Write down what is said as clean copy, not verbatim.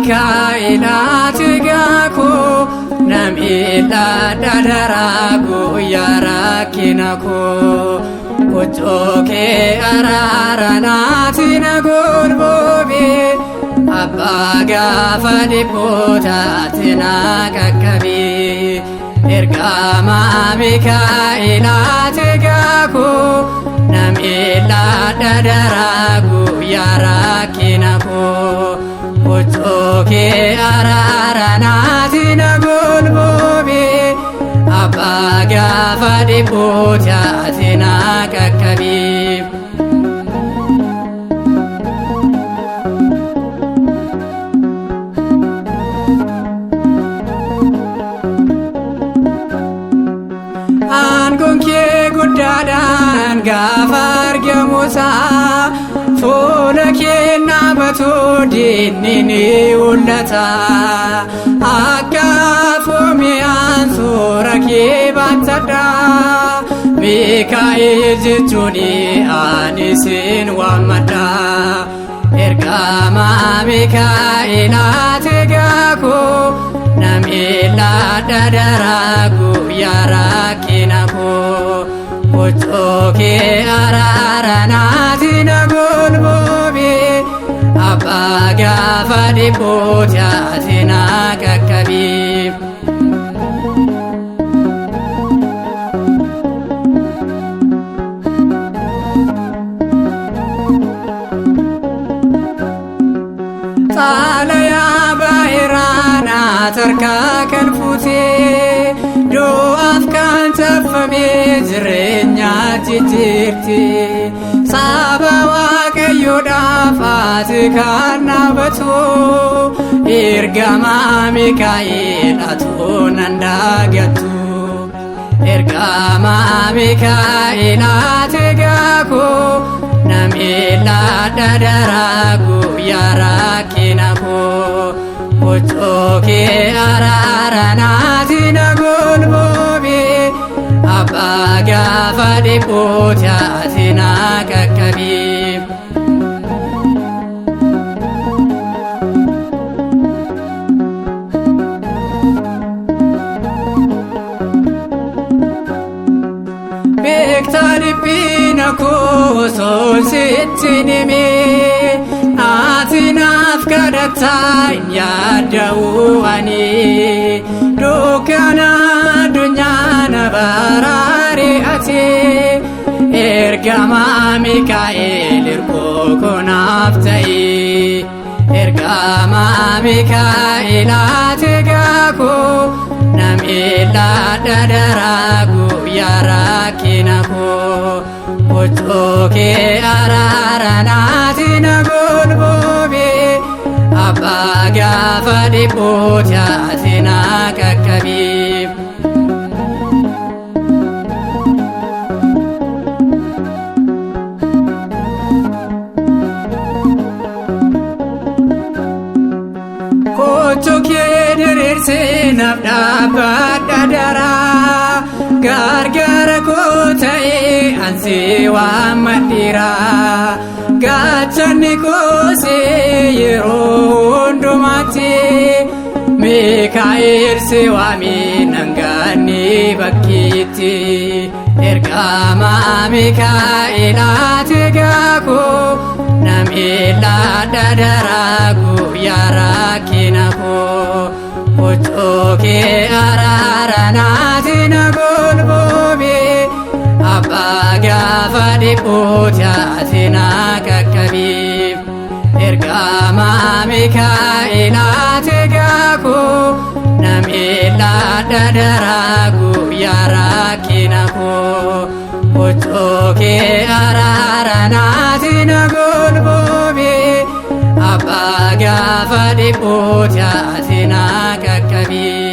Mikaa'elaati gaakoo nam'eela dadaraagoo yaa rakkina koo gochoo kee araaranaati na golboobee abbaa gaafa dhibbootaati na qaqqabee ergamaa Mikaa'elaati gaakoo nam'eela dadaraagoo yaa rakkina koo gochoo kee araaranaati na golboobee abbaa gaafa dhibbootaati na qaqqabee. Aangoon kee guddaadhaan gaafa argamuusaa fuula kee naabatoo diinni ni mul'ata akka foomiyaan suura kee baattadha Mikaa'el jechuun ani sin waammadha ergamaa Mikaa'elaati gaakoo nam'eela dadaraagoo yaa rakkina koo gochoo kee araaranaati na golboobee abbaa gaafa dhibbootaati na qaqqabee. Xaalayaa baay'iraanaa tarkaa kan fuutee du'aaf kan taffamee jireenyaatti jirti saba Waaqayyoodhaaf ati kan dhaabatu ergamaa Mikaa'el atoo nan daagattu ergamaa Mikaa'elaati gaakoo nam'eela dadaraagoo yaa rakkina koo gochoo kee araaranaati na golboobee abbaa gaafa dhibbootaati na qaqqabee. Beektaa dhiphina koo osoo sitti himee ati naaf kadhattaa hin yaadda'u ani dukkana addunyaa na baraare ati ergamaa Mikaa'el hirkoo koo naaf ta'e ergamaa Mikaa'elaati gaakoo nam'eela dadaraagoo yaa rakkina koo gochoo kee araaranaati na golboobee abbaa gaafa dhibbootaati na qaqqabee. Gochoo kee diriirsee naaf dhaabbadha daraa gargaara koo ta'ee ansi waammadhiira gaachanni koosee yeroo hundumaatti Mikaa'el si waamee nangaanni bakkiitti ergamaa Mikaa'elaati gaakoo nam'eela dadaraagoo yaa rakkina koo gochoo kee araaranaati na golboobee abbaa gaafa dhibbootaati na qaqqabee ergamaa Mikaa'elaati gaakoo nam'eela dadaraagoo yaa rakkina koo gochoo kee araaranaati na golboobee abbaa gaafa dhibbootaati na qaqqabee.